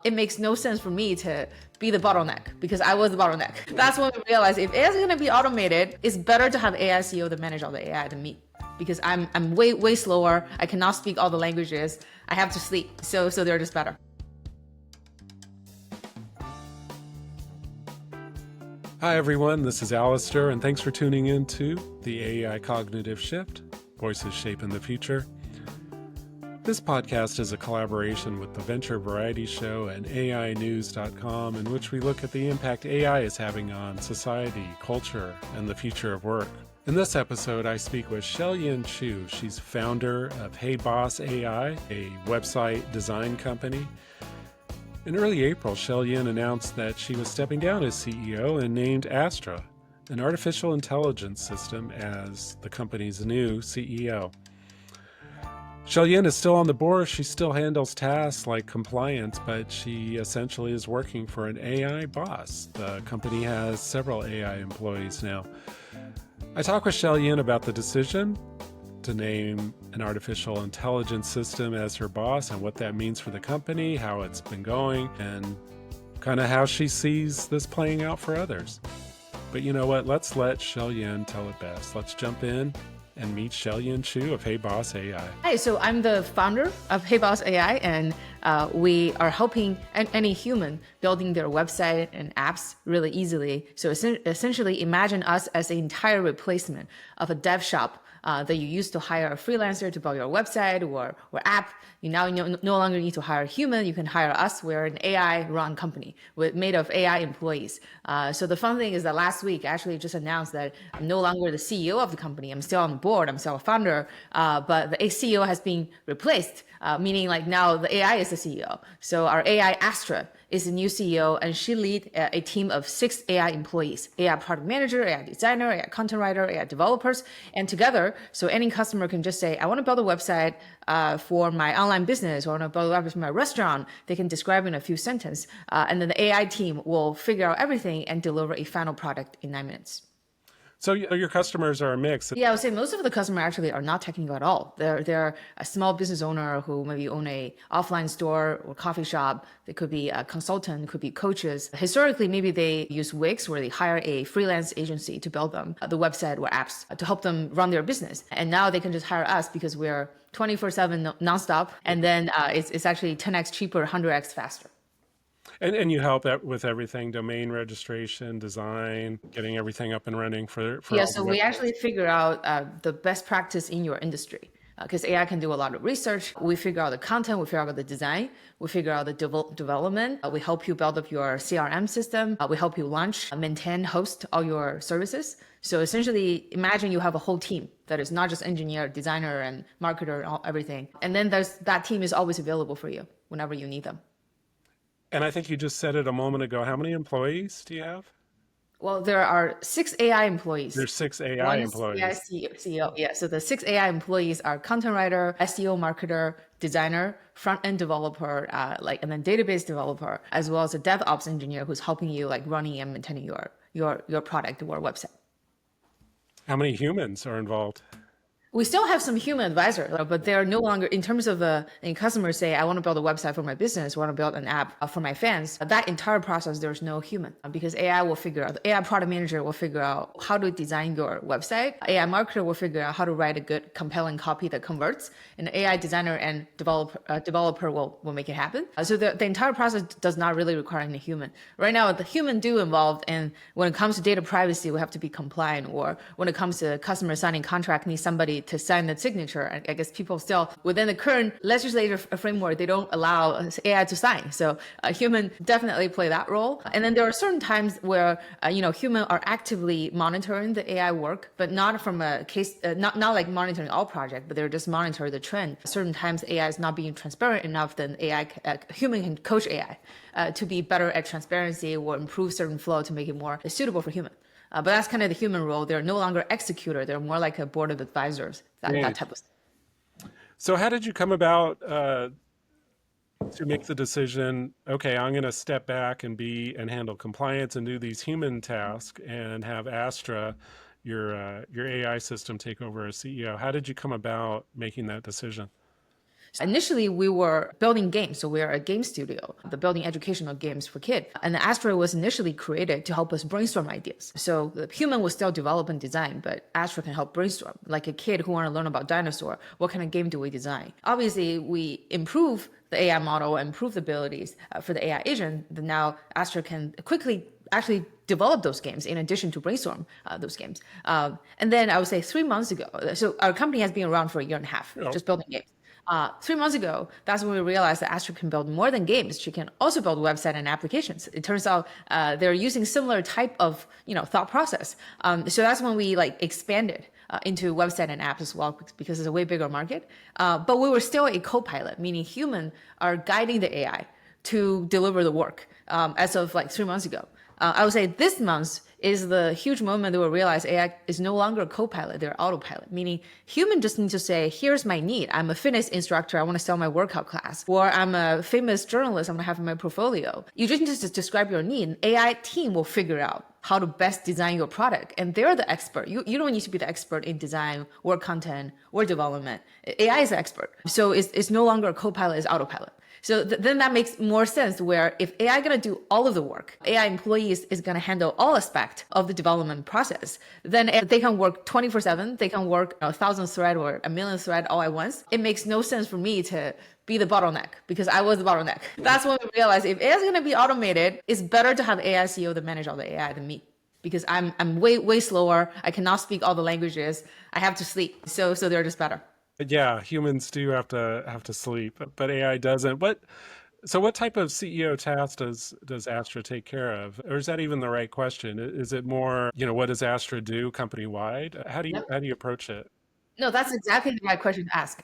It makes no sense for me to be the bottleneck because I was the bottleneck. That's when we realized if AI is going to be automated, it's better to have AI CEO to manage all the AI than me because I'm way slower. I cannot speak all the languages. I have to sleep. So they're just better. Hi everyone, this is Alistair, and thanks for tuning in to the AI Cognitive Shift, Voices Shaping the Future. This podcast is a collaboration with the Venture Variety Show and AInews.com, in which we look at the impact AI is having on society, culture, and the future of work. In this episode, I speak with Xiaoyin Qu. She's founder of heyBossAI, a website design company. In early April, Xiaoyin announced that she was stepping down as CEO and named Astra, an artificial intelligence system, as the company's new CEO. Xiaoyin is still on the board. She still handles tasks like compliance, but she essentially is working for an AI boss. The company has several AI employees now. I talk with Xiaoyin about the decision to name an artificial intelligence system as her boss and what that means for the company, how it's been going, and kind of how she sees this playing out for others. But you know what? Let's let Xiaoyin tell it best. Let's jump in and meet Xiaoyin Qu of heyBossAI. Hi, so I'm the founder of heyBossAI, and we are helping any human building their website and apps really easily. So essentially, imagine us as the entire replacement of a dev shop that you used to hire a freelancer to build your website or app. You now no longer need to hire a human. You can hire us. We're an AI-run company made of AI employees. So the fun thing is that last week, I actually just announced that I'm no longer the CEO of the company. I'm still on the board. I'm still a founder, but the CEO has been replaced, meaning like now the AI is the CEO. So our AI Astra is the new CEO, and she leads a team of 6 AI employees: AI product manager, AI designer, AI content writer, AI developers, and together, so any customer can just say, I want to build a website for my online business, or I want to build a website for my restaurant. They can describe in a few sentences, and then the AI team will figure out everything and deliver a final product in 9 minutes. So your customers are a mix. Yeah, I would say most of the customers actually are not technical at all. They're a small business owner who maybe own a offline store or coffee shop. They could be a consultant, could be coaches. Historically, maybe they use Wix, where they hire a freelance agency to build them the website or apps to help them run their business. And now they can just hire us because we're 24/7 nonstop. And then it's actually 10x cheaper, 100x faster. And you help with everything: domain registration, design, getting everything up and running for Yeah, all so the we websites. actually figure out the best practice in your industry because AI can do a lot of research. We figure out the content, we figure out the design, we figure out the development. We help you build up your CRM system. We help you launch, maintain, host all your services. So essentially, imagine you have a whole team that is not just engineer, designer, and marketer, and everything. And then that team is always available for you whenever you need them. And I think you just said it a moment ago. How many employees do you have? Well, there are 6 AI employees. There's 6 AI One is AI employees. CEO. Yeah. So the 6 AI employees are content writer, SEO marketer, designer, front end developer, and then database developer, as well as a DevOps engineer who's helping you like running and maintaining your product or website. How many humans are involved? We still have some human advisor, but they're no longer, in terms of and customers say, I want to build a website for my business, I want to build an app for my fans. That entire process, there's no human because AI will figure out, the AI product manager will figure out how to design your website. AI marketer will figure out how to write a good, compelling copy that converts. And the AI designer and developer will make it happen. So the entire process does not really require any human. Right now, the human do involved, and when it comes to data privacy, we have to be compliant, or when it comes to customer signing contract, need somebody to sign the signature. I guess people still, within the current legislative framework, they don't allow AI to sign. So a human definitely play that role. And then there are certain times where, human are actively monitoring the AI work, but not from a case, not like monitoring all projects, but they're just monitoring the trend. Certain times AI is not being transparent enough, then human can coach AI to be better at transparency or improve certain flow to make it more suitable for human. But that's kind of the human role. They're no longer executor. They're more like a board of advisors, that type of stuff. So how did you come about to make the decision, okay, I'm going to step back and handle compliance and do these human tasks and have Astra, your AI system, take over as CEO? How did you come about making that decision? So initially, we were building games. So we are a game studio, building educational games for kids. And the Astra was initially created to help us brainstorm ideas. So the human will still develop and design, but Astra can help brainstorm. Like a kid who want to learn about dinosaur, what kind of game do we design? Obviously, we improve the AI model, improve the abilities for the AI agent. Then now Astra can quickly actually develop those games in addition to brainstorm those games. And then I would say 3 months ago, so our company has been around for a year and a half, just building games. 3 months ago, that's when we realized that Astra can build more than games. She can also build website and applications. It turns out they're using similar type of thought process. So that's when we expanded into website and apps as well, because it's a way bigger market. But we were still a co-pilot, meaning humans are guiding the AI to deliver the work as of 3 months ago. I would say this month is the huge moment that we realize AI is no longer a co-pilot, they're autopilot, meaning human just need to say, here's my need. I'm a fitness instructor, I want to sell my workout class. Or I'm a famous journalist, I want to have my portfolio. You just need to describe your need. AI team will figure out how to best design your product. And they're the expert. You don't need to be the expert in design or content or development. AI is the expert. So it's no longer a co-pilot, it's autopilot. So then that makes more sense where if AI going to do all of the work, AI employees is going to handle all aspect of the development process, then they can work 24/7, they can work 1,000 thread or 1,000,000 thread all at once. It makes no sense for me to be the bottleneck because I was the bottleneck. That's when we realized if AI is going to be automated, it's better to have AI CEO to manage all the AI than me. Because I'm way slower. I cannot speak all the languages. I have to sleep. So they're just better. Yeah, humans do have to sleep, but AI doesn't. So what type of CEO task does Astra take care of? Or is that even the right question? Is it more, what does Astra do company wide? How do you approach it? No, that's exactly the right question to ask.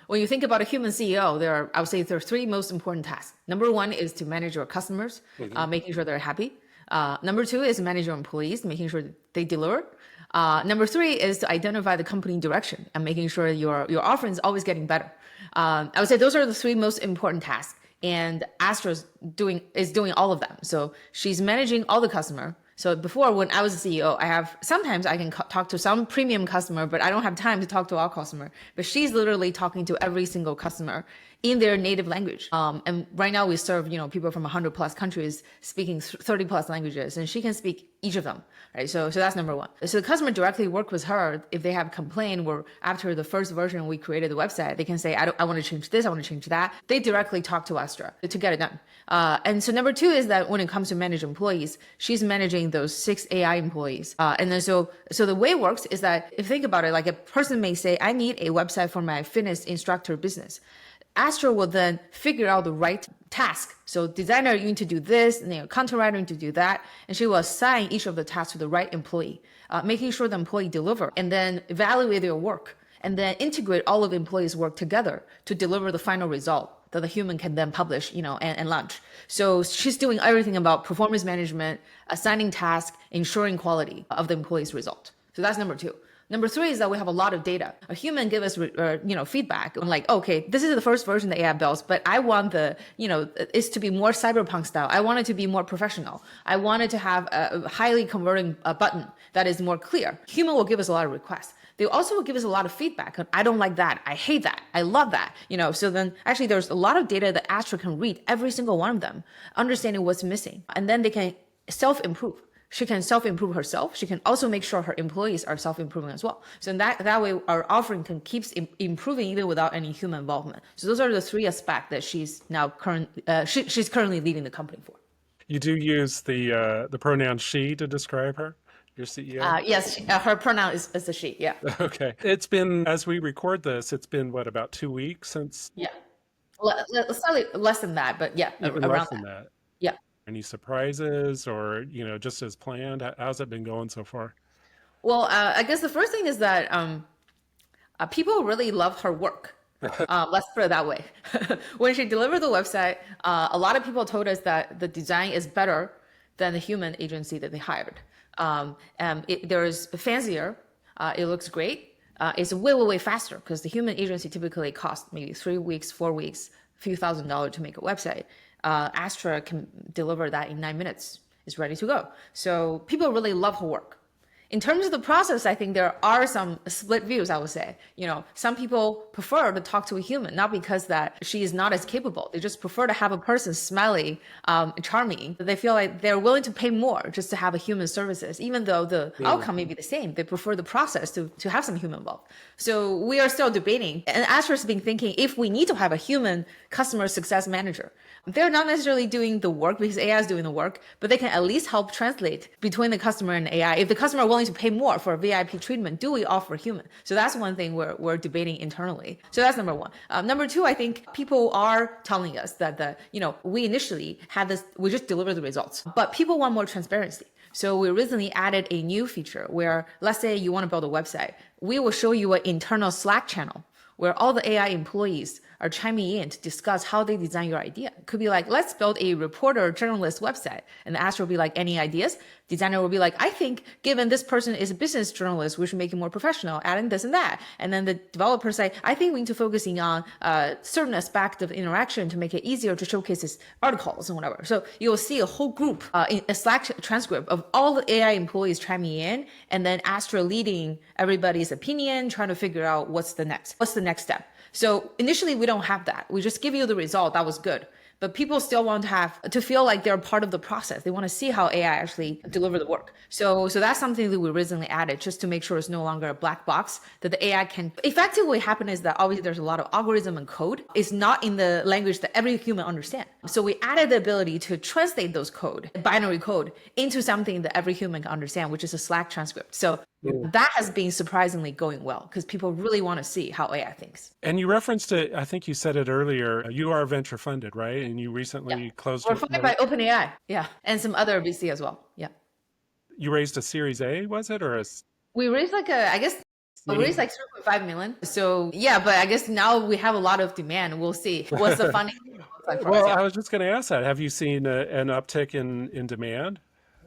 When you think about a human CEO, I would say there are three most important tasks. Number one is to manage your customers, making sure they're happy. Number two is manage your employees, making sure they deliver. Number three is to identify the company direction and making sure your offering is always getting better. I would say those are the three most important tasks. And Astra is doing all of them. So she's managing all the customer. So before, when I was a CEO, sometimes I can talk to some premium customer, but I don't have time to talk to all customer. But she's literally talking to every single customer in their native language. And right now we serve, people from 100 plus countries speaking 30 plus languages, and she can speak each of them, right? So that's number one. So the customer directly work with her if they have complaint, or after the first version we created the website, they can say, I want to change this, I want to change that. They directly talk to Astra to get it done. And so number two is that when it comes to manage employees, she's managing those 6 AI employees. And then so the way it works is that if you think about it, like a person may say, I need a website for my fitness instructor business. Astra will then figure out the right task. So designer, you need to do this, and content writer, you need to do that. And she will assign each of the tasks to the right employee, making sure the employee deliver, and then evaluate their work, and then integrate all of the employees' work together to deliver the final result that the human can then publish, and launch. So she's doing everything about performance management, assigning tasks, ensuring quality of the employee's result. So that's number two. Number three is that we have a lot of data. A human give us, feedback on okay, this is the first version the AI builds, but I want it's to be more cyberpunk style. I want it to be more professional. I want it to have a highly converting button that is more clear. Human will give us a lot of requests. They also will give us a lot of feedback. I don't like that. I hate that. I love that. So then actually there's a lot of data that Astra can read every single one of them, understanding what's missing. And then they can self-improve. She can self-improve herself. She can also make sure her employees are self-improving as well. So in that way, our offering can keep improving even without any human involvement. So those are the three aspects that she's currently leading the company for. You do use the pronoun she to describe her, your CEO? Yes, her pronoun is a she. Yeah. Okay. It's been, as we record this, it's been about 2 weeks since? Yeah. Slightly less than that, but yeah, Even around less than that. Yeah. Any surprises or, just as planned? How's it been going so far? Well, I guess the first thing is that people really love her work. Let's put it that way. When she delivered the website, a lot of people told us that the design is better than the human agency that they hired. There's fancier. It looks great. It's way faster because the human agency typically costs maybe 3 weeks, 4 weeks, a few $1,000s to make a website. Astra can deliver that in 9 minutes. It's ready to go. So people really love her work. In terms of the process, I think there are some split views, I would say. Some people prefer to talk to a human, not because that she is not as capable. They just prefer to have a person smiley, charming. They feel like they're willing to pay more just to have a human services, even though the outcome may be the same. They prefer the process to have some human involved. So we are still debating. And Astra's been thinking, if we need to have a human customer success manager, they're not necessarily doing the work because AI is doing the work, but they can at least help translate between the customer and AI. If the customer are willing to pay more for a VIP treatment, do we offer human? So that's one thing we're debating internally. So that's number one. Number two, I think people are telling us that we initially had this, we just deliver the results, but people want more transparency. So we recently added a new feature where, let's say you want to build a website, we will show you an internal Slack channel where all the AI employees are chiming in to discuss how they design your idea. It could be like, let's build a reporter journalist website. And the Astra will be like, any ideas? Designer will be like, I think given this person is a business journalist, we should make it more professional, adding this and that. And then the developer say, I think we need to focusing on certain aspect of interaction to make it easier to showcase his articles and whatever. So you'll see a whole group in a Slack transcript of all the AI employees chiming in, and then Astra leading everybody's opinion, trying to figure out what's the next step. So initially we don't have that. We just give you the result. That was good. But people still want to have to feel like they're part of the process. They want to see how AI actually deliver the work. So that's something that we recently added just to make sure it's no longer a black box, that the AI can effectively what happen is that obviously there's a lot of algorithm and code. It's not in the language that every human understands. So we added the ability to translate those code, binary code, into something that every human can understand, which is a Slack transcript. So that has been surprisingly going well because people really want to see how AI thinks. And you referenced it, I think you said it earlier, you are venture funded, right? And you recently closed. We're funded by OpenAI, and some other VC as well, You raised a Series A, was it, or We raised we raised like 3.5 million. So but I guess now we have a lot of demand. We'll see what's the funding. Well, I was just going to ask that. Have you seen an uptick in demand?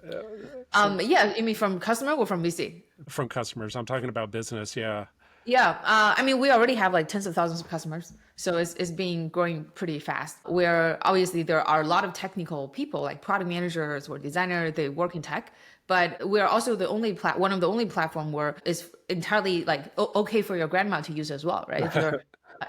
You mean from customer or from VC? From customers. I'm talking about business. Yeah. We already have like tens of thousands of customers. So it's been growing pretty fast, where obviously there are a lot of technical people like product managers or designers, they work in tech, but we're also the only one of the only platform where it's entirely like okay for your grandma to use as well, right?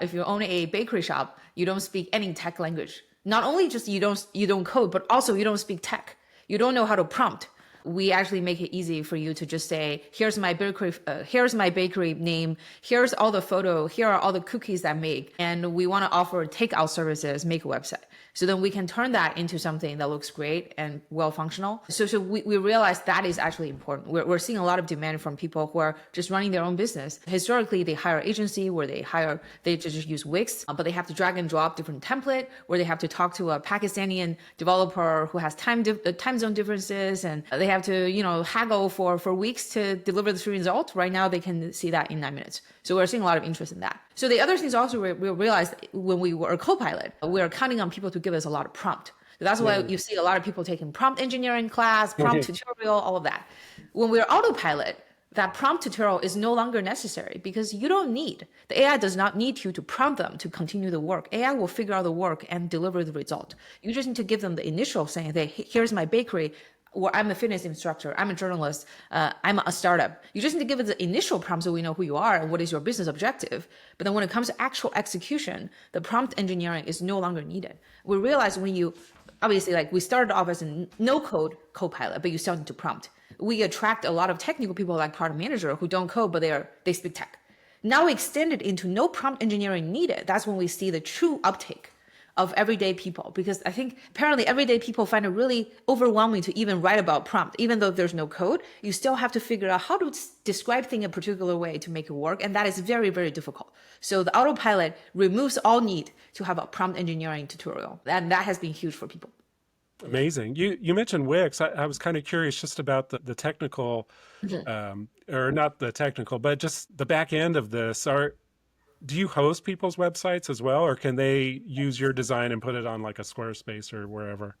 If you own a bakery shop, you don't speak any tech language. Not only just you don't code, but also you don't speak tech. You don't know how to prompt. We actually make it easy for you to just say, here's my bakery name, here's all the photo, here are all the cookies I make, and we want to offer takeout services, make a website. So then we can turn that into something that looks great and well functional. So we realize that is actually important. We're seeing a lot of demand from people who are just running their own business. Historically, they hire agency where they just use Wix, but they have to drag and drop different template, where they have to talk to a Pakistani developer who has time zone differences, and they have to haggle for weeks to deliver the result. Right now, they can see that in 9 minutes. So we're seeing a lot of interest in that. So the other things also we realized when we were a co-pilot, we are counting on people to give us a lot of prompt. That's why you see a lot of people taking prompt engineering class, prompt tutorial, all of that. When we're autopilot, that prompt tutorial is no longer necessary because the AI does not need you to prompt them to continue the work. AI will figure out the work and deliver the result. You just need to give them the initial saying, hey, here's my bakery, or I'm a fitness instructor, I'm a journalist, I'm a startup. You just need to give it the initial prompt so we know who you are and what is your business objective. But then when it comes to actual execution, the prompt engineering is no longer needed. We realize obviously we started off as a no-code co-pilot, but you still need to prompt. We attract a lot of technical people like product manager who don't code, but they speak tech. Now we extend it into no prompt engineering needed. That's when we see the true uptake of everyday people, because I think apparently everyday people find it really overwhelming to even write about prompt. Even though there's no code, you still have to figure out how to describe things a particular way to make it work. And that is very, very difficult. So the autopilot removes all need to have a prompt engineering tutorial. And that has been huge for people. Amazing. You mentioned Wix. I was kind of curious just about the technical, or not the technical, but just the back end of this. Do you host people's websites as well, or can they use your design and put it on like a Squarespace or wherever?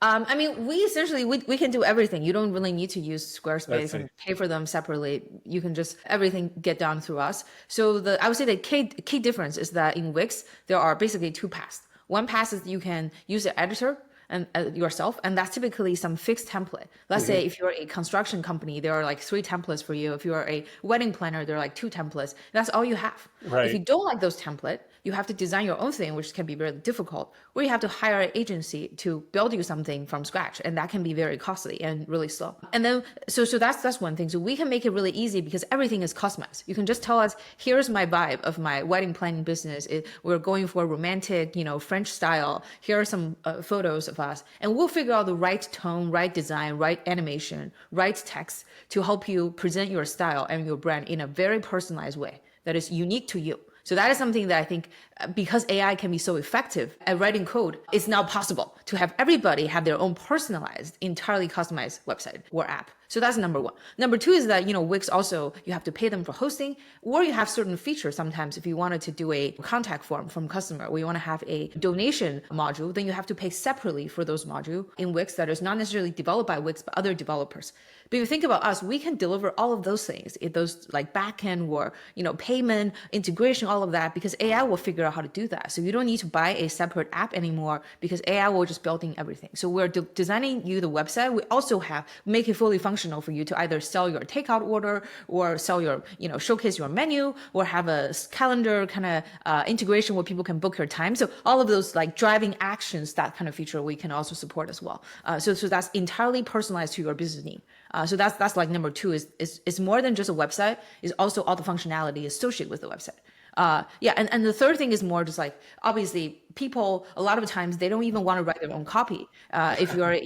We essentially, we can do everything. You don't really need to use Squarespace and pay for them separately. You can just, everything get done through us. So I would say the key difference is that in Wix, there are basically two paths. One path is you can use the editor and yourself, and that's typically some fixed template. Let's say if you're a construction company, there are like 3 templates for you. If you're a wedding planner, there are like 2 templates. That's all you have. Right. If you don't like those templates, you have to design your own thing, which can be very difficult, or you have to hire an agency to build you something from scratch, and that can be very costly and really slow. And then so that's one thing. So we can make it really easy because everything is customized. You can just tell us, here's my vibe of my wedding planning business. We're going for romantic, French style. Here are some photos of us, and we'll figure out the right tone, right design, right animation, right text to help you present your style and your brand in a very personalized way that is unique to you. So that is something that I think because AI can be so effective at writing code, it's now possible to have everybody have their own personalized, entirely customized website or app. So that's number one. Number two is that, Wix also, you have to pay them for hosting, or you have certain features. Sometimes if you wanted to do a contact form from customer, or you want to have a donation module, then you have to pay separately for those modules in Wix that is not necessarily developed by Wix, but other developers. But if you think about us, we can deliver all of those things, those like backend or, payment, integration, all of that, because AI will figure out how to do that. So you don't need to buy a separate app anymore because AI will just build in everything. So we're designing you the website. We also make it fully functional for you to either sell your takeout order or sell your, showcase your menu or have a calendar kind of integration where people can book your time. So all of those like driving actions, that kind of feature we can also support as well. So that's entirely personalized to your business need. So that's like number two is more than just a website, is also all the functionality associated with the website. And the third thing is more just like, obviously people, a lot of times they don't even want to write their own copy. If you're,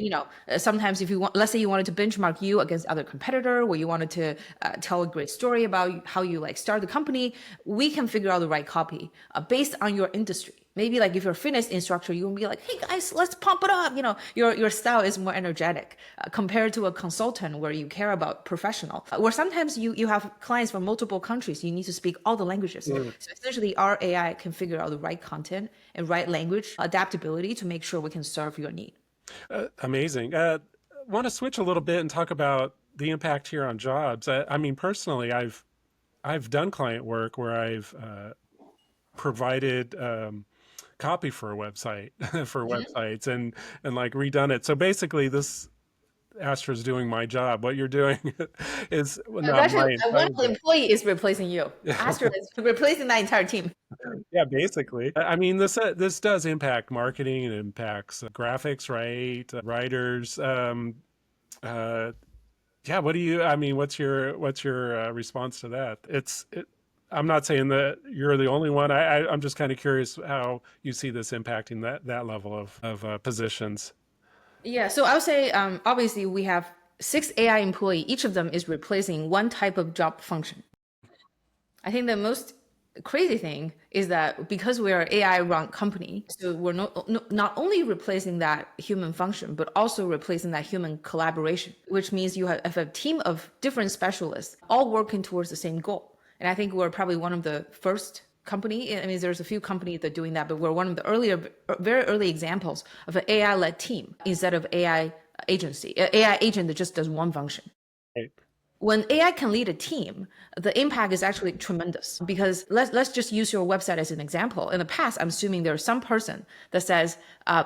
sometimes if you want, let's say you wanted to benchmark you against other competitor, or you wanted to tell a great story about how you like start the company, we can figure out the right copy based on your industry. Maybe like if you're a fitness instructor, you will be like, hey guys, let's pump it up. Your style is more energetic compared to a consultant where you care about professional. Or sometimes you have clients from multiple countries. You need to speak all the languages. So essentially our AI can figure out the right content and right language adaptability to make sure we can serve your need. Amazing. Want to switch a little bit and talk about the impact here on jobs. I mean, personally, I've done client work where I've provided copy for a website for websites and like redone it. So basically this Astra is doing my job. What you're doing is not actually one employee is replacing you. Astra is replacing that entire team. Yeah, basically. I mean, this does impact marketing and impacts graphics, right? Writers. Yeah. What's your response to that? I'm not saying that you're the only one. I'm just kind of curious how you see this impacting that level of positions. Yeah, so I would say, obviously we have 6 AI employees. Each of them is replacing one type of job function. I think the most crazy thing is that because we're an AI-run company, so we're not only replacing that human function, but also replacing that human collaboration, which means you have a team of different specialists all working towards the same goal. And I think we're probably one of the first company. I mean, there's a few companies that are doing that, but we're one of the very early examples of an AI-led team instead of AI agency, an AI agent that just does one function. Right. When AI can lead a team, the impact is actually tremendous because let's just use your website as an example. In the past, I'm assuming there's some person that says,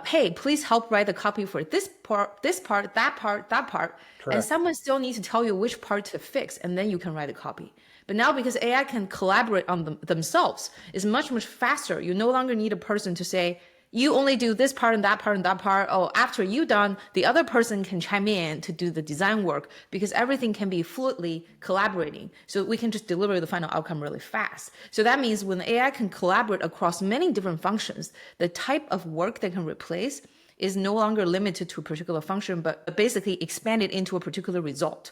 hey, please help write the copy for this part, that part. Correct. And someone still needs to tell you which part to fix, and then you can write a copy. But now because AI can collaborate on themselves, it's much, much faster. You no longer need a person to say, you only do this part and that part and that part. Oh, after you're done, the other person can chime in to do the design work because everything can be fluidly collaborating. So we can just deliver the final outcome really fast. So that means when AI can collaborate across many different functions, the type of work they can replace is no longer limited to a particular function, but basically expanded into a particular result.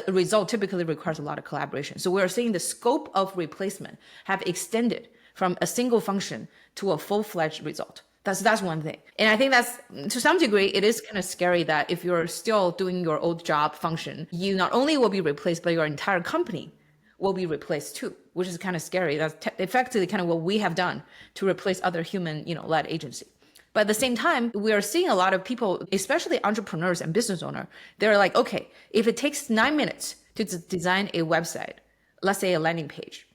A result typically requires a lot of collaboration. So we're seeing the scope of replacement have extended from a single function to a full-fledged result. That's one thing. And I think that's, to some degree, it is kind of scary that if you're still doing your old job function, you not only will be replaced, but your entire company will be replaced too, which is kind of scary. That's effectively kind of what we have done to replace other human, led agency. But at the same time, we are seeing a lot of people, especially entrepreneurs and business owners, they're like, okay, if it takes 9 minutes to design a website, let's say a landing page,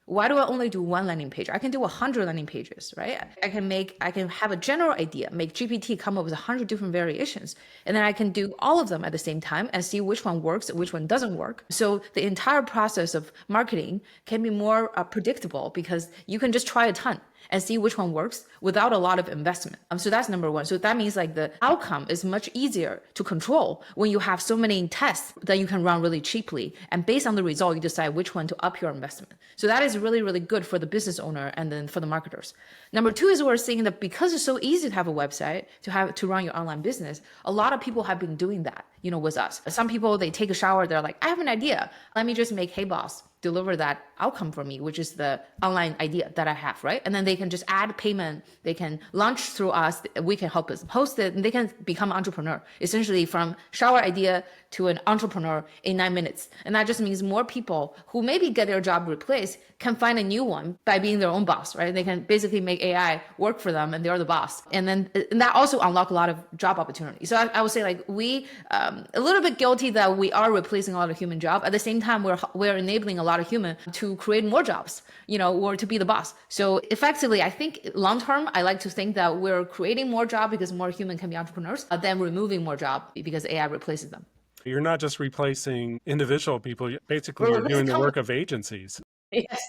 Why do I only do one landing page? I can do 100 landing pages, right? I can have a general idea, make GPT come up with 100 different variations, and then I can do all of them at the same time and see which one works, which one doesn't work. So the entire process of marketing can be more predictable because you can just try a ton and see which one works without a lot of investment. So that's number one. So that means like the outcome is much easier to control when you have so many tests that you can run really cheaply. And based on the result, you decide which one to up your investment. So that is really, really good for the business owner and then for the marketers. Number two is we're seeing that because it's so easy to have a website, to run your online business, a lot of people have been doing that, with us. Some people, they take a shower, they're like, I have an idea. Let me just make HeyBoss deliver that outcome for me, which is the online idea that I have, right? And then they can just add payment. They can launch through us. We can help us host it, and they can become an entrepreneur, essentially from shower idea to an entrepreneur in 9 minutes. And that just means more people who maybe get their job replaced can find a new one by being their own boss, right? They can basically make AI work for them and they're the boss. And that also unlock a lot of job opportunities. So I would say like we, a little bit guilty that we are replacing a lot of human job. At the same time, we're enabling a lot of human to create more jobs, or to be the boss. So effectively, I think long term, I like to think that we're creating more job because more human can be entrepreneurs, than removing more job because AI replaces them. You're not just replacing individual people. Basically, you're doing the work of agencies. Yes.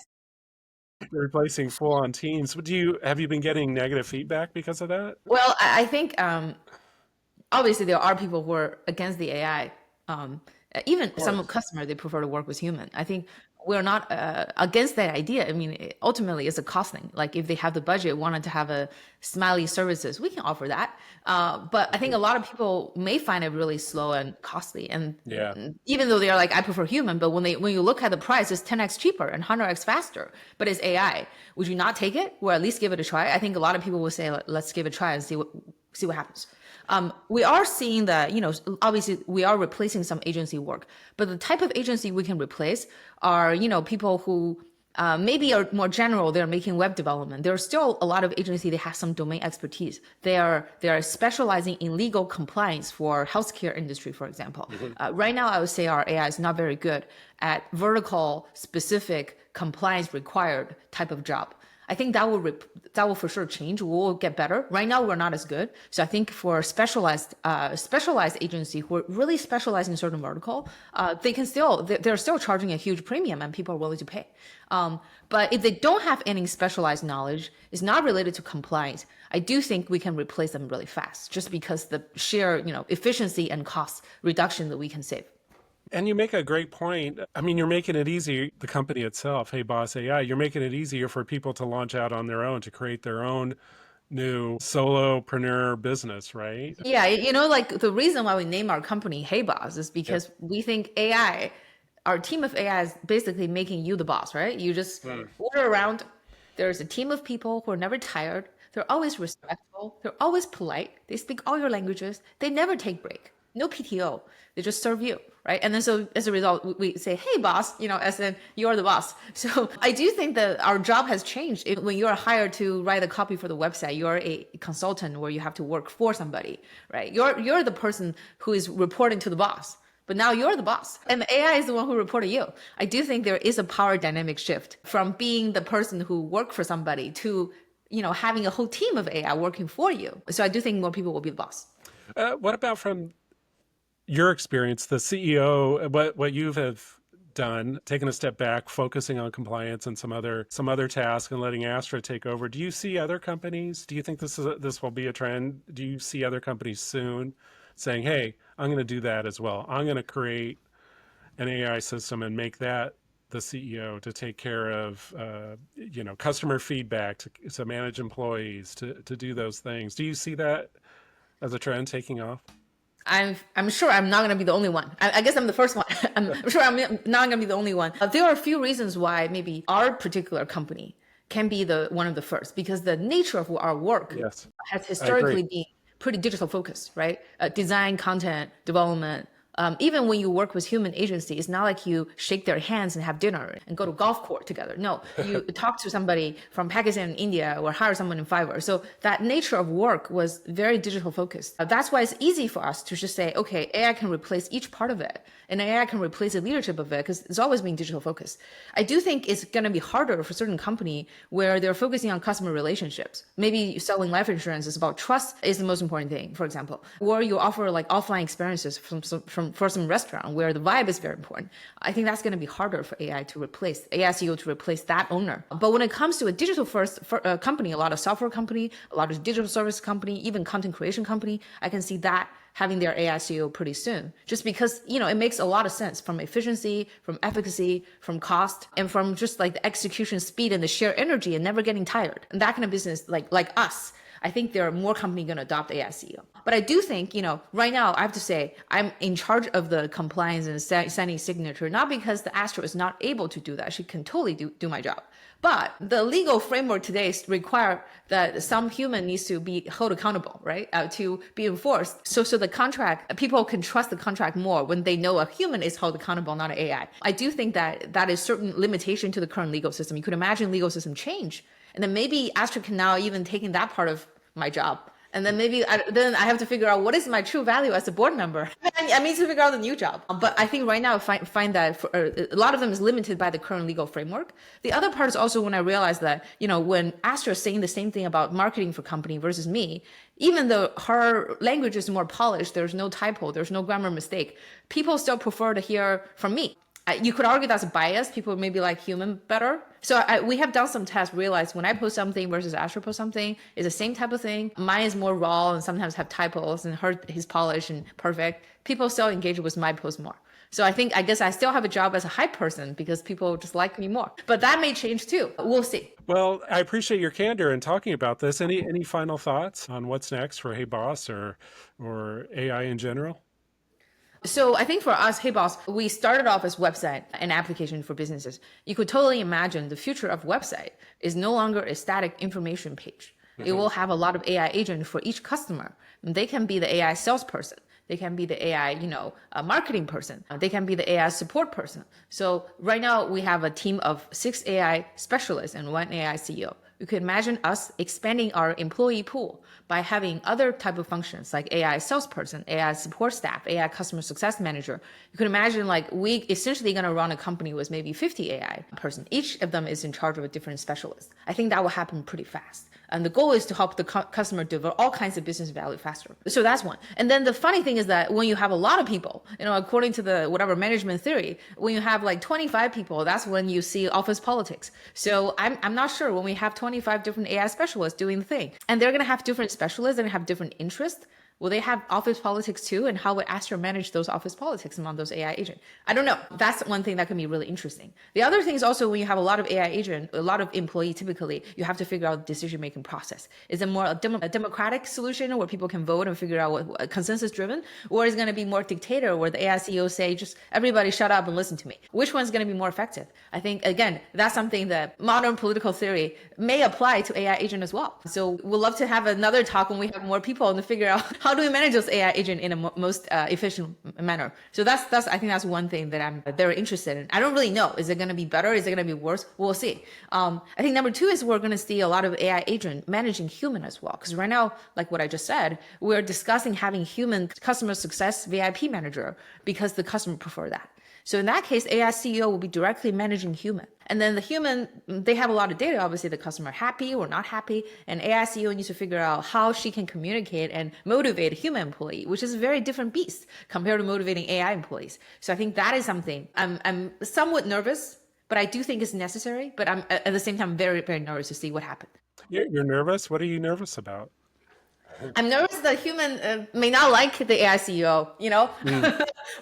You're replacing full-on teams. Have you been getting negative feedback because of that? Well, I think obviously there are people who are against the AI. Even some customers, they prefer to work with human. I think we're not against that idea. I mean, ultimately, it's a cost thing. Like if they have the budget, wanted to have a smiley services, we can offer that. But I think a lot of people may find it really slow and costly. And even though they're like, I prefer human, but when you look at the price, it's 10x cheaper and 100x faster. But it's AI. Would you not take it, or at least give it a try? I think a lot of people will say, let's give it a try and see what happens. We are seeing that, obviously we are replacing some agency work, but the type of agency we can replace are, people who maybe are more general. They're making web development. There's still a lot of agency that have some domain expertise. They are specializing in legal compliance for healthcare industry, for example. Right now, I would say our AI is not very good at vertical specific compliance required type of job. I think that will for sure change. We'll get better. Right now, we're not as good. So I think for specialized agency who are really specialized in a certain vertical, they're still charging a huge premium and people are willing to pay. But if they don't have any specialized knowledge, it's not related to compliance, I do think we can replace them really fast just because the sheer, efficiency and cost reduction that we can save. And you make a great point. I mean, you're making it easy, the company itself, heyBossAI, you're making it easier for people to launch out on their own, to create their own new solopreneur business, right? Yeah, like the reason why we name our company HeyBoss is because we think AI, our team of AI is basically making you the boss, right? You just order around. There's a team of people who are never tired. They're always respectful. They're always polite. They speak all your languages. They never take break. No PTO. They just serve you, right? And then so as a result, we say, hey, boss, as in you're the boss. So I do think that our job has changed. When you're hired to write a copy for the website, you're a consultant where you have to work for somebody, right? You're the person who is reporting to the boss. But now you're the boss and the AI is the one who reported you. I do think there is a power dynamic shift from being the person who worked for somebody to, having a whole team of AI working for you. So I do think more people will be the boss. What about from your experience, the CEO, what you have done, taking a step back, focusing on compliance and some other tasks and letting Astra take over? Do you see other companies? Do you think this will be a trend? Do you see other companies soon saying, hey, I'm going to do that as well. I'm going to create an AI system and make that the CEO to take care of, customer feedback, to manage employees, to do those things. Do you see that as a trend taking off? I'm sure I'm not going to be the only one. I guess I'm the first one. I'm sure I'm not going to be the only one. There are a few reasons why maybe our particular company can be one of the first, because the nature of our work has historically been pretty digital focused, right? Design, content, development, Even when you work with human agency, it's not like you shake their hands and have dinner and go to golf court together. No, you talk to somebody from Pakistan and India or hire someone in Fiverr. So that nature of work was very digital focused. That's why it's easy for us to just say, okay, AI can replace each part of it. And AI can replace the leadership of it because it's always been digital focused. I do think it's going to be harder for certain company where they're focusing on customer relationships. Maybe selling life insurance is about trust is the most important thing, for example. Or you offer like offline experiences for some restaurant where the vibe is very important. I think that's going to be harder for AI to replace, AI CEO to replace that owner. But when it comes to a digital first company, a lot of software company, a lot of digital service company, even content creation company, I can see that having their AI CEO pretty soon, just because, it makes a lot of sense from efficiency, from efficacy, from cost, and from just like the execution speed and the sheer energy and never getting tired. And that kind of business, like us, I think there are more companies going to adopt AI CEO. But I do think, right now I have to say I'm in charge of the compliance and sending signature, not because the Astra is not able to do that. She can totally do my job. But the legal framework today require that some human needs to be held accountable, right? To be enforced. So the contract, people can trust the contract more when they know a human is held accountable, not an AI. I do think that is certain limitation to the current legal system. You could imagine legal system change. And then maybe Astra can now even taking that part of my job. And then maybe I have to figure out what is my true value as a board member. I need to figure out a new job. But I think right now I find that a lot of them is limited by the current legal framework. The other part is also when I realized that, when Astra is saying the same thing about marketing for company versus me, even though her language is more polished, there's no typo, there's no grammar mistake, people still prefer to hear from me. You could argue that's a bias. People maybe like human better. So we have done some tests, realized when I post something versus Astra post something, it's the same type of thing. Mine is more raw and sometimes have typos, and his polished and perfect. People still engage with my post more. So I guess I still have a job as a hype person because people just like me more. But that may change too. We'll see. Well, I appreciate your candor in talking about this. Any final thoughts on what's next for heyBoss or AI in general? So I think for us, heyBoss, we started off as website and application for businesses. You could totally imagine the future of website is no longer a static information page. It will have a lot of AI agents for each customer. They can be the AI salesperson. They can be the AI, marketing person. They can be the AI support person. So right now we have a team of 6 AI specialists and 1 AI CEO. You could imagine us expanding our employee pool by having other type of functions like AI salesperson, AI support staff, AI customer success manager. You could imagine like we essentially going to run a company with maybe 50 AI person. Each of them is in charge of a different specialist. I think that will happen pretty fast. And the goal is to help the customer deliver all kinds of business value faster. So that's one. And then the funny thing is that when you have a lot of people, according to the whatever management theory, when you have like 25 people, that's when you see office politics. So I'm not sure when we have 25 different AI specialists doing the thing, and they're going to have different specialists and have different interests. Will they have office politics too? And how would Astra manage those office politics among those AI agents? I don't know. That's one thing that can be really interesting. The other thing is also when you have a lot of AI agent, a lot of employee, typically, you have to figure out the decision-making process. Is it more a democratic solution where people can vote and figure out what consensus driven? Or is it going to be more dictator where the AI CEO say, just everybody shut up and listen to me? Which one's going to be more effective? I think, again, that's something that modern political theory may apply to AI agent as well. So we'd love to have another talk when we have more people and to figure out how do we manage those AI agent in a most efficient manner? So that's I think that's one thing that I'm very interested in. I don't really know. Is it going to be better? Is it going to be worse? We'll see. I think number 2 is we're going to see a lot of AI agent managing human as well. Because right now, like what I just said, we're discussing having human customer success VIP manager because the customer prefer that. So in that case, AI CEO will be directly managing human. And then the human, they have a lot of data, obviously the customer happy or not happy. And AI CEO needs to figure out how she can communicate and motivate a human employee, which is a very different beast compared to motivating AI employees. So I think that is something I'm somewhat nervous, but I do think it's necessary. But I'm at the same time very, very nervous to see what happens. You're nervous? What are you nervous about? I'm nervous that human may not like the AI CEO,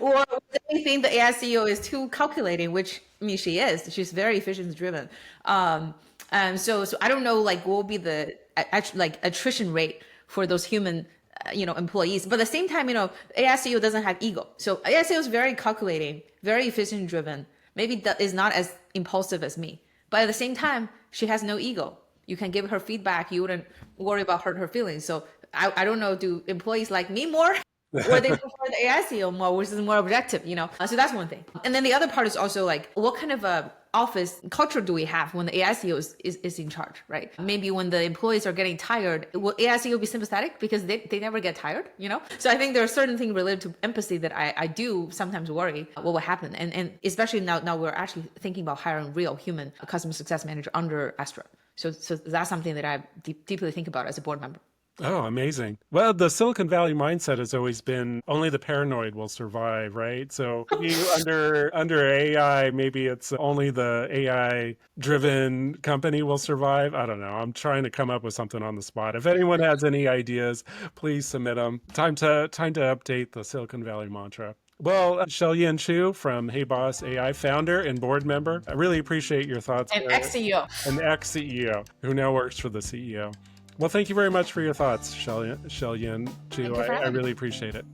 or they think the AI CEO is too calculating, which she is. She's very efficiency driven. And so I don't know, like, what will be the attrition rate for those human, employees. But at the same time, AI CEO doesn't have ego. So AI CEO is very calculating, very efficient driven. Maybe that is not as impulsive as me. But at the same time, she has no ego. You can give her feedback. You wouldn't worry about her feelings. So I don't know, do employees like me more? or they prefer the AI CEO more, which is more objective, So that's one thing. And then the other part is also like, what kind of a office culture do we have when the AI CEO is in charge, right? Maybe when the employees are getting tired, will AI CEO be sympathetic because they never get tired, So I think there are certain things related to empathy that I do sometimes worry what will happen. And especially now we're actually thinking about hiring real human customer success manager under Astra. So that's something that I deeply think about as a board member. Oh, amazing. Well, the Silicon Valley mindset has always been only the paranoid will survive, right? So under AI, maybe it's only the AI driven company will survive. I don't know. I'm trying to come up with something on the spot. If anyone has any ideas, please submit them. Time to update the Silicon Valley mantra. Well, Xiaoyin Qu from heyBossAI, founder and board member. I really appreciate your thoughts. And ex-CEO. An ex-CEO who now works for the CEO. Well, thank you very much for your thoughts, Xiaoyin Qu. I really appreciate it.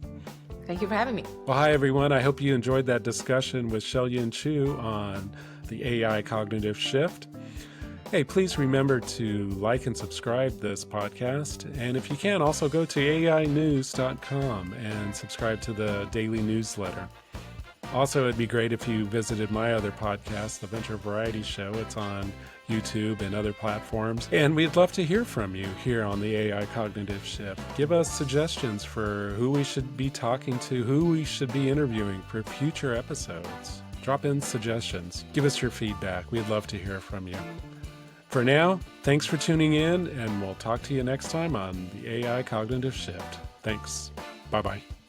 Thank you for having me. Well, hi, everyone. I hope you enjoyed that discussion with Xiaoyin Qu on the AI cognitive shift. Hey, please remember to like and subscribe this podcast. And if you can, also go to ainews.com and subscribe to the daily newsletter. Also, it'd be great if you visited my other podcast, The Venture Variety Show. It's on YouTube and other platforms. And we'd love to hear from you here on the AI Cognitive Shift. Give us suggestions for who we should be talking to, who we should be interviewing for future episodes. Drop in suggestions. Give us your feedback. We'd love to hear from you. For now, thanks for tuning in, and we'll talk to you next time on the AI Cognitive Shift. Thanks. Bye-bye.